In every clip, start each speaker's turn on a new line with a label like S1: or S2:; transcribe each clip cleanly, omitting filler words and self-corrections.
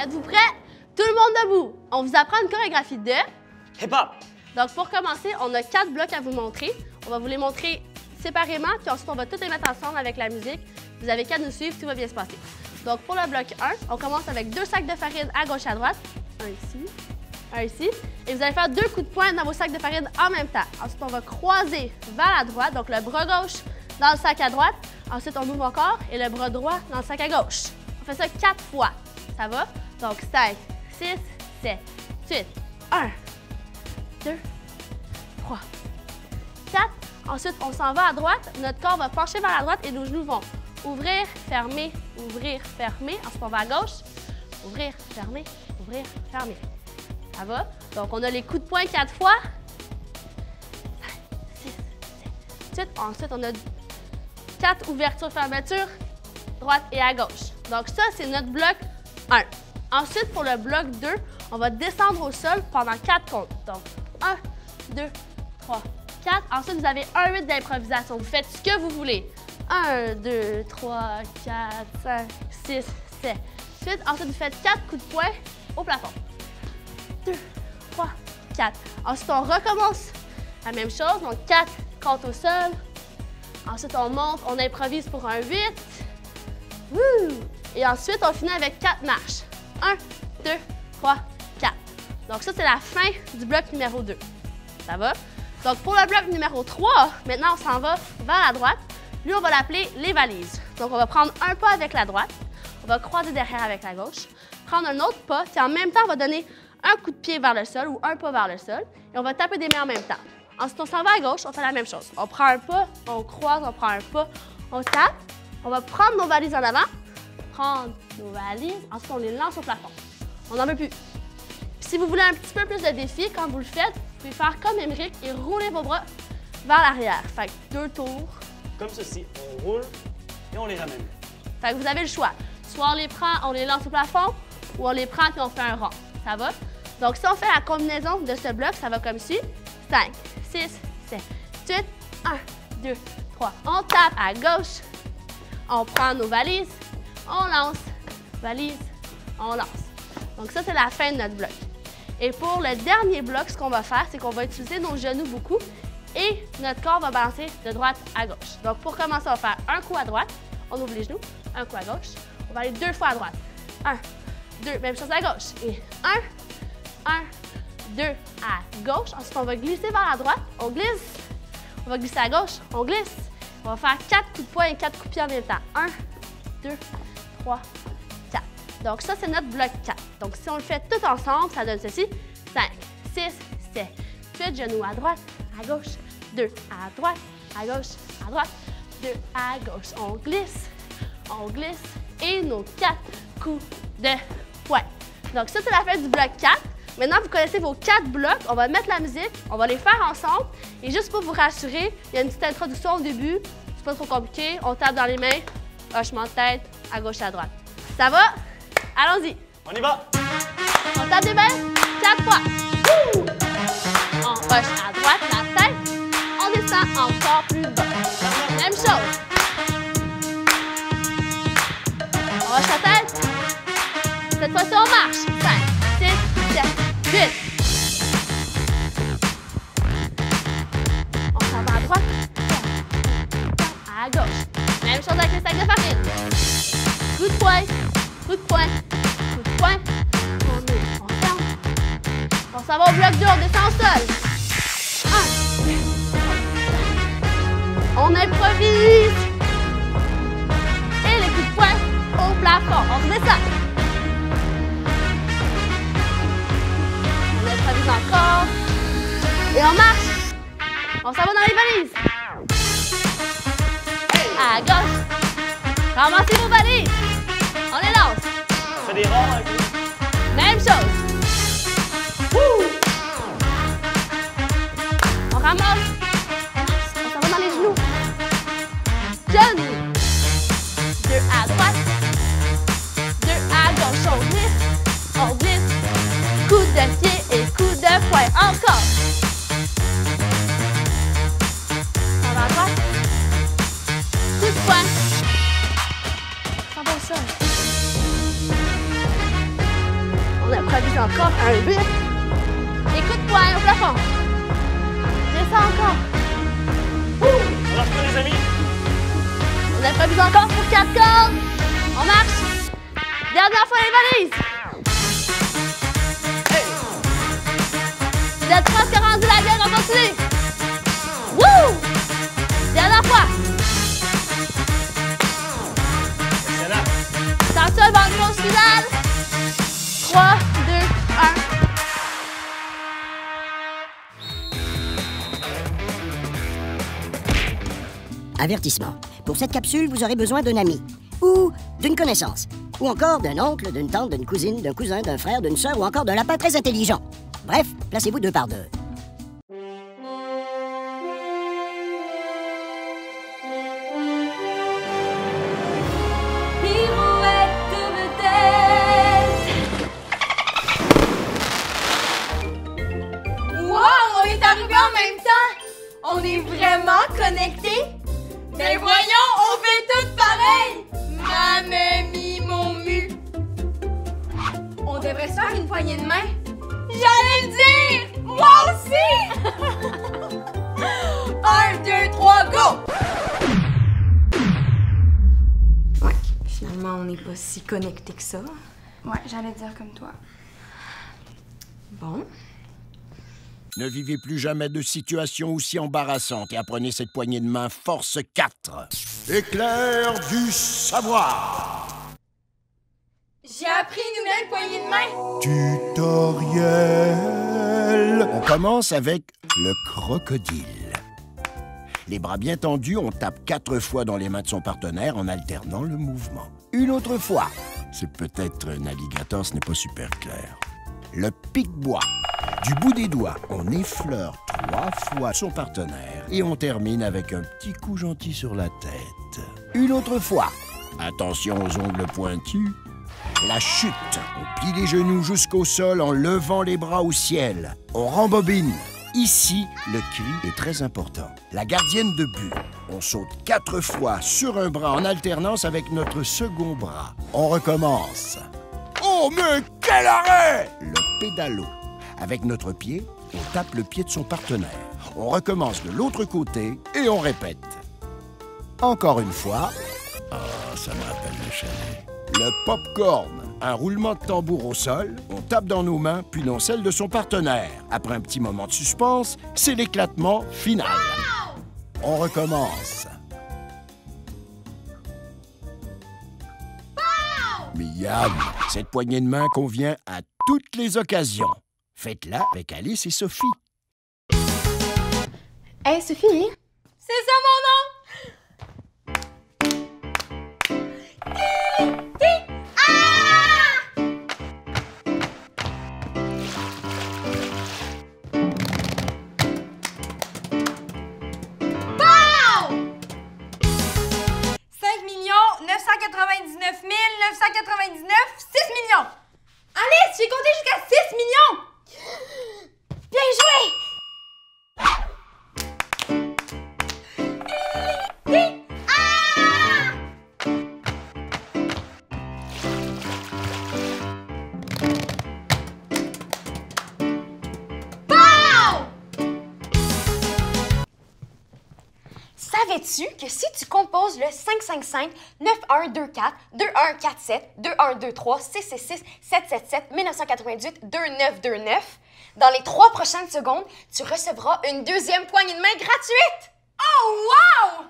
S1: Êtes-vous prêts? Tout le monde debout. On vous apprend une chorégraphie de
S2: hip-hop.
S1: Donc, pour commencer, on a 4 blocs à vous montrer. On va vous les montrer séparément, puis ensuite, on va tous les mettre ensemble avec la musique. Vous avez qu'à nous suivre, tout va bien se passer. Donc, pour le bloc 1, on commence avec 2 sacs de farine à gauche et à droite. Un ici, un ici. Et vous allez faire 2 coups de poing dans vos sacs de farine en même temps. Ensuite, on va croiser vers la droite, donc le bras gauche dans le sac à droite. Ensuite, on ouvre encore et le bras droit dans le sac à gauche. On fait ça 4 fois. Ça va? Donc, 5, 6, 7, 8, 1, 2, 3, 4. Ensuite, on s'en va à droite. Notre corps va pencher vers la droite et nos genoux vont ouvrir, fermer, ouvrir, fermer. Ensuite, on va à gauche. Ouvrir, fermer, ouvrir, fermer. Ça va? Donc, on a les coups de poing 4 fois. 5, 6, 7, 8. Ensuite, on a 4 ouvertures, fermetures, droite et à gauche. Donc, ça, c'est notre bloc 1. Ensuite, pour le bloc 2, on va descendre au sol pendant 4 comptes. Donc, 1, 2, 3, 4. Ensuite, vous avez un 8 d'improvisation. Vous faites ce que vous voulez. 1, 2, 3, 4, 5, 6, 7, 8. Ensuite, vous faites 4 coups de poing au plafond. 2, 3, 4. Ensuite, on recommence la même chose. Donc, 4 comptes au sol. Ensuite, on monte, on improvise pour un 8. Wouh! Et ensuite, on finit avec 4 marches. 1, 2, 3, 4. Donc, ça, c'est la fin du bloc numéro 2. Ça va? Donc, pour le bloc numéro 3, maintenant, on s'en va vers la droite. Lui, on va l'appeler les valises. Donc, on va prendre un pas avec la droite. On va croiser derrière avec la gauche. Prendre un autre pas. Puis, en même temps, on va donner un coup de pied vers le sol ou un pas vers le sol. Et on va taper des mains en même temps. Ensuite, on s'en va à gauche. On fait la même chose. On prend un pas, on croise, on prend un pas, on tape. On va prendre nos valises en avant. Prendre nos valises. Ensuite, on les lance au plafond. On n'en veut plus. Puis, si vous voulez un petit peu plus de défi, quand vous le faites, vous pouvez faire comme Émeric et rouler vos bras vers l'arrière. Fait que 2 tours.
S2: Comme ceci, on roule et on les ramène.
S1: Fait que vous avez le choix. Soit on les prend, on les lance au plafond, ou on les prend et on fait un rond. Ça va? Donc, si on fait la combinaison de ce bloc, ça va comme ci. 5, 6, 7, 8, 1, 2, 3. On tape à gauche. On prend nos valises. On lance. Valise. On lance. Donc, ça, c'est la fin de notre bloc. Et pour le dernier bloc, ce qu'on va faire, c'est qu'on va utiliser nos genoux beaucoup et notre corps va balancer de droite à gauche. Donc, pour commencer, on va faire un coup à droite. On ouvre les genoux. Un coup à gauche. On va aller 2 fois à droite. 1, 2, même chose à gauche. Et 1, 2 à gauche. Ensuite, on va glisser vers la droite. On glisse. On va glisser à gauche. On glisse. On va faire 4 coups de poing et 4 coups de pied en même temps. 1, 2, 3, 4. Donc, ça, c'est notre bloc 4. Donc, si on le fait tout ensemble, ça donne ceci. 5, 6, 7, 8. Genoux à droite, à gauche. 2 à droite, à gauche, à droite. 2 à gauche. On glisse. Et nos 4 coups de poing. Donc, ça, c'est la fin du bloc 4. Maintenant, vous connaissez vos 4 blocs. On va mettre la musique, on va les faire ensemble. Et juste pour vous rassurer, il y a une petite introduction au début. C'est pas trop compliqué. On tape dans les mains, hochement de tête, à gauche et à droite. Ça va? Allons-y.
S2: On y va!
S1: On tape des mains 4 fois. Wouh! On hoche à droite la tête. On descend encore plus bas. Même chose. On hoche la tête. Cette fois-ci, on marche. 5, 6, 7, 8. On s'en va à droite. À gauche. Même chose avec les sacs de farine. Coup de poing. Coup de poing. Coup de poing. On ouvre. On ferme. On s'en va au bloc 2. On descend au sol. 1. On improvise. Et les coups de poing au plafond. On redescend. On improvise encore. Et on marche. On s'en va dans les valises. À gauche. Ramassez vos valises. On les lance.
S2: On fait des ronds avec eux.
S1: Même chose. Wouh! On ramasse. On s'en va dans les genoux. Genoux. 2 à droite. 2 à gauche. On glisse. On glisse. Coup de pied et coup de poing. Encore. On va à droite. Coup de poing. On va au sol. Un 8. Et coup de poing au plafond. Descends encore.
S2: On marche pas, les amis.
S1: On improvise encore pour 4 cordes. On marche. Dernière fois les valises. Vous êtes presque rendu la gueule, on continue. Wouh! Dernière fois.
S2: Excellent.
S1: Attention, bande grosse finale. 3, 2, 1.
S3: Avertissement. Pour cette capsule, vous aurez besoin d'un ami. Ou d'une connaissance. Ou encore d'un oncle, d'une tante, d'une cousine, d'un cousin, d'un frère, d'une sœur ou encore d'un lapin très intelligent. Bref, placez-vous 2 par 2.
S4: Wow, on est arrivés en même temps! On est vraiment connectés? Ben voyons, on fait tout pareil! Ma mamie, mon mu! On devrait se faire une poignée de main? J'allais le dire! Moi aussi! 1, 2, 3, go! Ouais, finalement, on n'est pas si connectés que ça.
S5: Ouais, j'allais dire comme toi.
S4: Bon.
S6: Ne vivez plus jamais de situation aussi embarrassante et apprenez cette poignée de main force 4. Éclair du savoir.
S4: J'ai appris une nouvelle poignée de main!
S6: Tutoriel. On commence avec le crocodile. Les bras bien tendus, on tape 4 fois dans les mains de son partenaire en alternant le mouvement. Une autre fois. C'est peut-être un alligator, ce n'est pas super clair. Le pic-bois. Du bout des doigts, on effleure 3 fois son partenaire et on termine avec un petit coup gentil sur la tête. Une autre fois. Attention aux ongles pointus. La chute. On plie les genoux jusqu'au sol en levant les bras au ciel. On rembobine. Ici, le cri est très important. La gardienne de but. On saute 4 fois sur un bras en alternance avec notre second bras. On recommence. Oh, mais quel arrêt! Le pédalo. Avec notre pied, on tape le pied de son partenaire. On recommence de l'autre côté et on répète. Encore une fois. Ah, ça me rappelle le chalet. Le popcorn. Un roulement de tambour au sol, on tape dans nos mains, puis dans celles de son partenaire. Après un petit moment de suspense, c'est l'éclatement final. On recommence. Mais Yann, cette poignée de main convient à toutes les occasions. Faites-la avec Alice et Sophie.
S1: Hey, Sophie!
S4: C'est ça mon nom! Alice, j'ai compté jusqu'à 6 millions! Bien joué! Savais-tu que si tu composes le 555 9124 2147 2123 666 777 1998 2929, dans les 3 prochaines secondes, tu recevras une deuxième poignée de main gratuite! Oh wow!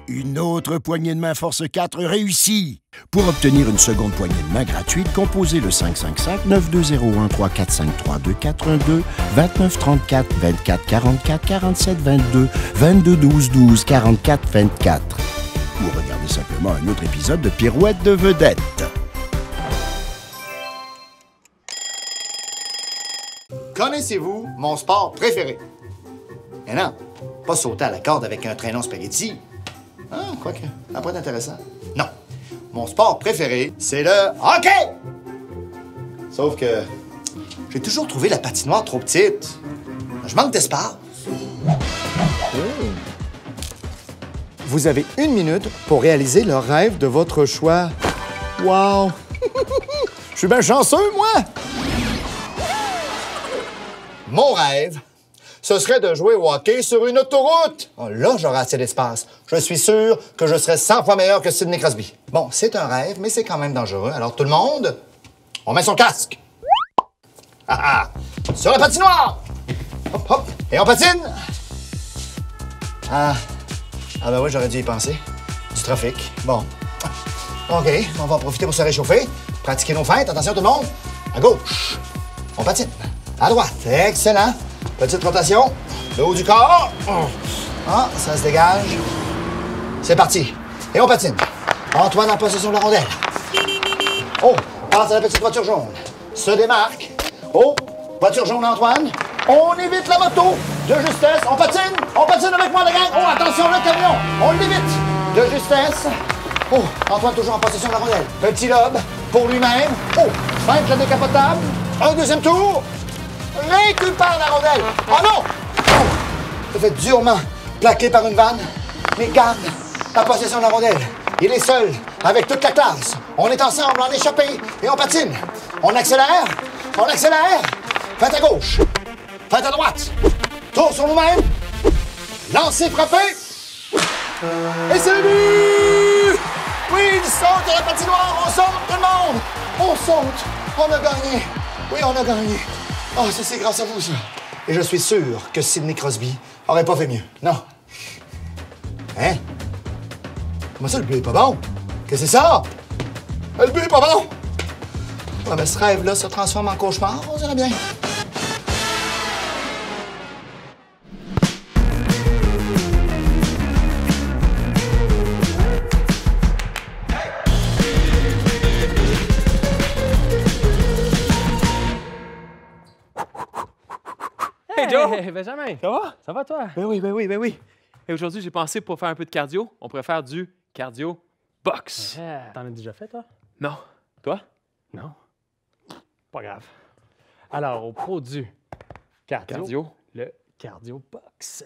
S6: Une autre poignée de main force 4 réussie. Pour obtenir une seconde poignée de main gratuite, composez le 555 9201 3453 2412 29 34 24 44 47 22 22 12 12 44 24. Ou regardez simplement un autre épisode de Pirouette de vedette.
S7: Connaissez-vous mon sport préféré? Eh non, pas sauter à la corde avec un traîneau spaghetti. Ah, quoique, ça pourrait être intéressant. Non, mon sport préféré, c'est le hockey! Sauf que J'ai toujours trouvé la patinoire trop petite. Je manque d'espace. Vous avez 1 minute pour réaliser le rêve de votre choix. Wow! Je suis bien chanceux, moi! Mon rêve, ce serait de jouer au hockey sur une autoroute. Oh, là, j'aurais assez d'espace. Je suis sûr que je serais 100 fois meilleur que Sidney Crosby. Bon, c'est un rêve, mais c'est quand même dangereux. Alors, tout le monde, on met son casque. Ah ah! Sur la patinoire! Hop, hop, et on patine! Ah ben oui, j'aurais dû y penser. Du trafic. Bon. OK, on va en profiter pour se réchauffer. Pratiquer nos feintes. Attention tout le monde. À gauche. On patine. À droite. Excellent. Petite rotation. Le haut du corps. Ah, ça se dégage. C'est parti. Et on patine. Antoine en possession de la rondelle. Oh, passe à la petite voiture jaune. Se démarque. Oh, voiture jaune Antoine. On évite la moto. De justesse. On patine avec moi, la gang. Oh, attention, le camion. On l'évite. De justesse. Oh, Antoine toujours en possession de la rondelle. Petit lobe pour lui-même. Oh, feinte la décapotable. Un deuxième tour. Récupère la rondelle. Oh non! Oh, se fait durement plaqué par une vanne. Mais garde la possession de la rondelle. Il est seul avec toute la classe. On est ensemble en échappée et on patine. On accélère. On accélère. Feinte à gauche. Feinte à droite. Tour sur nous-mêmes. Lancer, frapper. Et c'est le but! Oui, il saute à la patinoire. On saute, tout le monde. On saute. On a gagné. Oui, on a gagné. Oh, c'est grâce à vous, ça. Et je suis sûr que Sidney Crosby aurait pas fait mieux. Non. Hein? Comment ça, le but est pas bon? Qu'est-ce que c'est ça? Le but est pas bon! Ouais, mais ce rêve-là se transforme en cauchemar, on dirait bien.
S8: Hey Joe! Hey Benjamin!
S2: Ça va?
S8: Ça va toi?
S2: Ben oui.
S8: Et aujourd'hui, j'ai pensé pour faire un peu de cardio, on pourrait faire du cardio box.
S2: T'en as déjà fait, toi?
S8: Non. Toi?
S2: Non. Pas grave. Alors, au pro du cardio, le cardio box.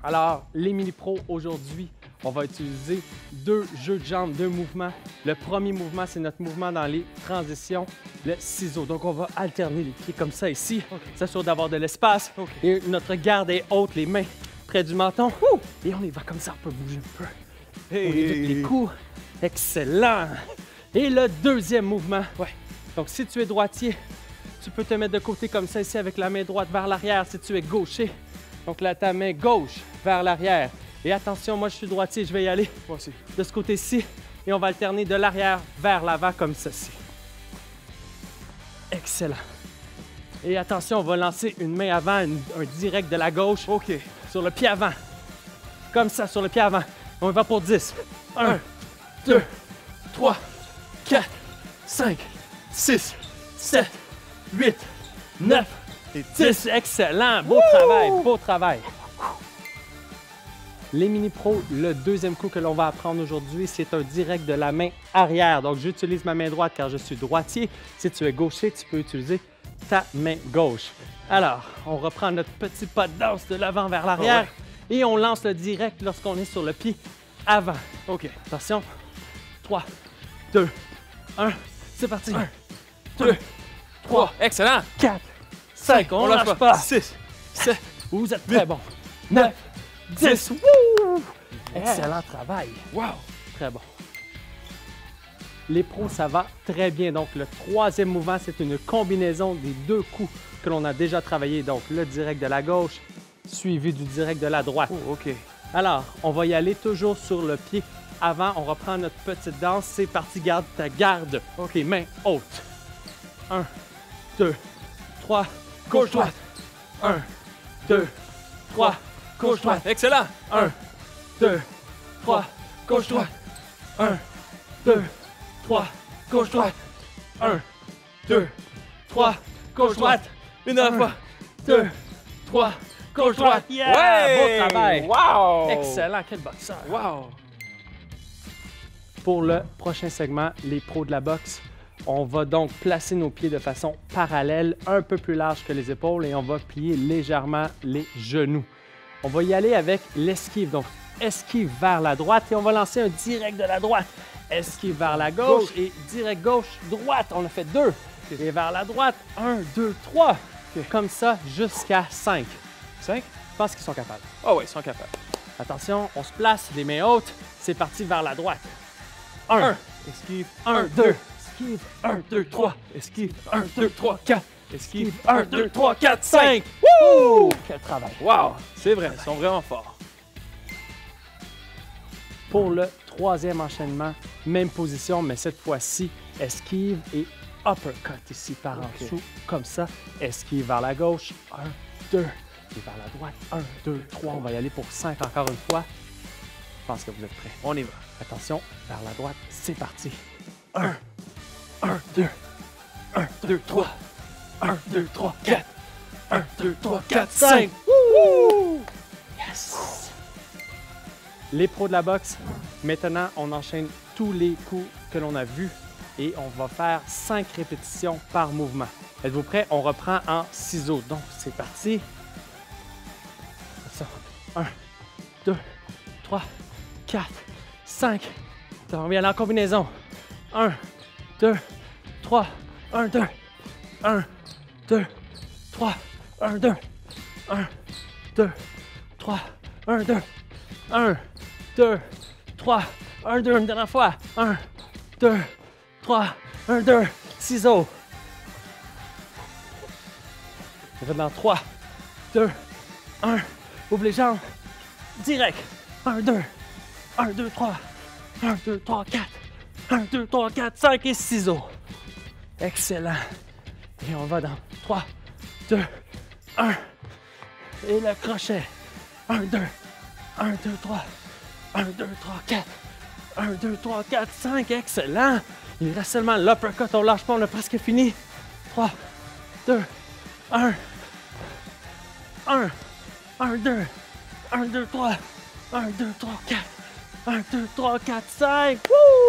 S2: Alors, les mini-pros, aujourd'hui, on va utiliser 2 jeux de jambes, 2 mouvements. Le premier mouvement, c'est notre mouvement dans les transitions, le ciseau. Donc, on va alterner les pieds comme ça ici, s'assurer d'avoir de l'espace. Et notre garde est haute, les mains près du menton. Et on y va comme ça, on peut bouger un peu. On évite les coups. Excellent! Et le deuxième mouvement. Donc, si tu es droitier, tu peux te mettre de côté comme ça ici avec la main droite vers l'arrière. Si tu es gaucher, donc là, ta main gauche vers l'arrière. Et attention, moi, je suis droitier, je vais y aller de ce côté-ci. Et on va alterner de l'arrière vers l'avant comme ceci. Excellent. Et attention, on va lancer une main avant, un direct de la gauche. OK. Sur le pied avant. Comme ça, sur le pied avant. On y va pour 10. 1, 2, 3, 4, 5, 6, 7, 8, 9 et 10. Excellent. Beau travail, beau travail. Les mini-pros, le deuxième coup que l'on va apprendre aujourd'hui, c'est un direct de la main arrière. Donc, j'utilise ma main droite car je suis droitier. Si tu es gaucher, tu peux utiliser ta main gauche. Alors, on reprend notre petit pas de danse de l'avant vers l'arrière et on lance le direct lorsqu'on est sur le pied avant. OK. Attention. 3, 2, 1. C'est parti. 1, 2, 3.
S8: Excellent!
S2: 4, 5. On lâche pas. 6, 7. Vous êtes très bon. 9. 10! Wouh! Excellent travail!
S8: Wow!
S2: Très bon. Les pros, ça va très bien. Donc, le troisième mouvement, c'est une combinaison des 2 coups que l'on a déjà travaillé. Donc, le direct de la gauche suivi du direct de la droite.
S8: OK.
S2: Alors, on va y aller toujours sur le pied avant. On reprend notre petite danse. C'est parti, garde ta garde. OK, main haute. 1, 2, 3, gauche-droite. 1, 2, 3, gauche-droite.
S8: Excellent!
S2: 1, 2, 3, gauche-droite. 1, 2, 3, gauche-droite. 1, 2, 3, gauche-droite.
S8: Une autre fois.
S2: 2, 3, gauche-droite. Yeah!
S8: Ouais!
S2: Beau travail!
S8: Wow!
S2: Excellent, quel boxeur!
S8: Wow!
S2: Pour le prochain segment, les pros de la boxe, On va donc placer nos pieds de façon parallèle, un peu plus large que les épaules et on va plier légèrement les genoux. On va y aller avec l'esquive. Donc, esquive vers la droite et on va lancer un direct de la droite. Esquive vers la gauche et direct gauche-droite. On a fait 2. Et vers la droite, 1, 2, 3. Comme ça jusqu'à 5.
S8: 5?
S2: Je pense qu'ils sont capables.
S8: Ah oui, ils sont capables.
S2: Attention, on se place, les mains hautes. C'est parti vers la droite. 1.
S8: Esquive.
S2: 1, 2. Esquive. 1, 2, 3. Esquive. 1, 2, 3, 4. Esquive. 1, 2, 3, 4, 5. Wouh! Quel travail.
S8: Wow! C'est vrai, ils sont vraiment forts.
S2: Pour le troisième enchaînement, même position, mais cette fois-ci, esquive et uppercut ici par en dessous, comme ça. Esquive vers la gauche. 1, 2. Et vers la droite. 1, 2, 3. On va y aller pour 5 encore une fois. Je pense que vous êtes prêts.
S8: On y va.
S2: Attention, vers la droite, c'est parti. 1, 2, 1, 2, 3. 1, 2, 3, 4. 1, 2, 3, 4, 5. Wouhou! Yes! Les pros de la boxe, maintenant, on enchaîne tous les coups que l'on a vus et on va faire 5 répétitions par mouvement. Êtes-vous prêts? On reprend en ciseaux. Donc, c'est parti. 1, 2, 3, 4, 5. On va y aller en combinaison. 1, 2, 3, 1, 2, 1, 2, 3, 1, 2, 1, 2, 3, 1, 2, 1, 2, 3, 1, 2, une dernière fois. 1, 2, 3, 1, 2, ciseaux. On va dans 3, 2, 1, ouvre les jambes. Direct. 1, 2, 1, 2, 3, 1, 2, 3, 4, 1, 2, 3, 4, 5 et ciseaux. Excellent. Et on va dans 3, 2, 1. Et le crochet. 1, 2, 1, 2, 3, 1, 2, 3, 4, 1, 2, 3, 4, 5. Excellent. Il reste seulement l'uppercut. On lâche pas, on a presque fini. 3, 2, 1. 1, 1, 2, 1, 2, 3, 1, 2, 3, 4, 1, 2, 3, 4, 5. Wouh!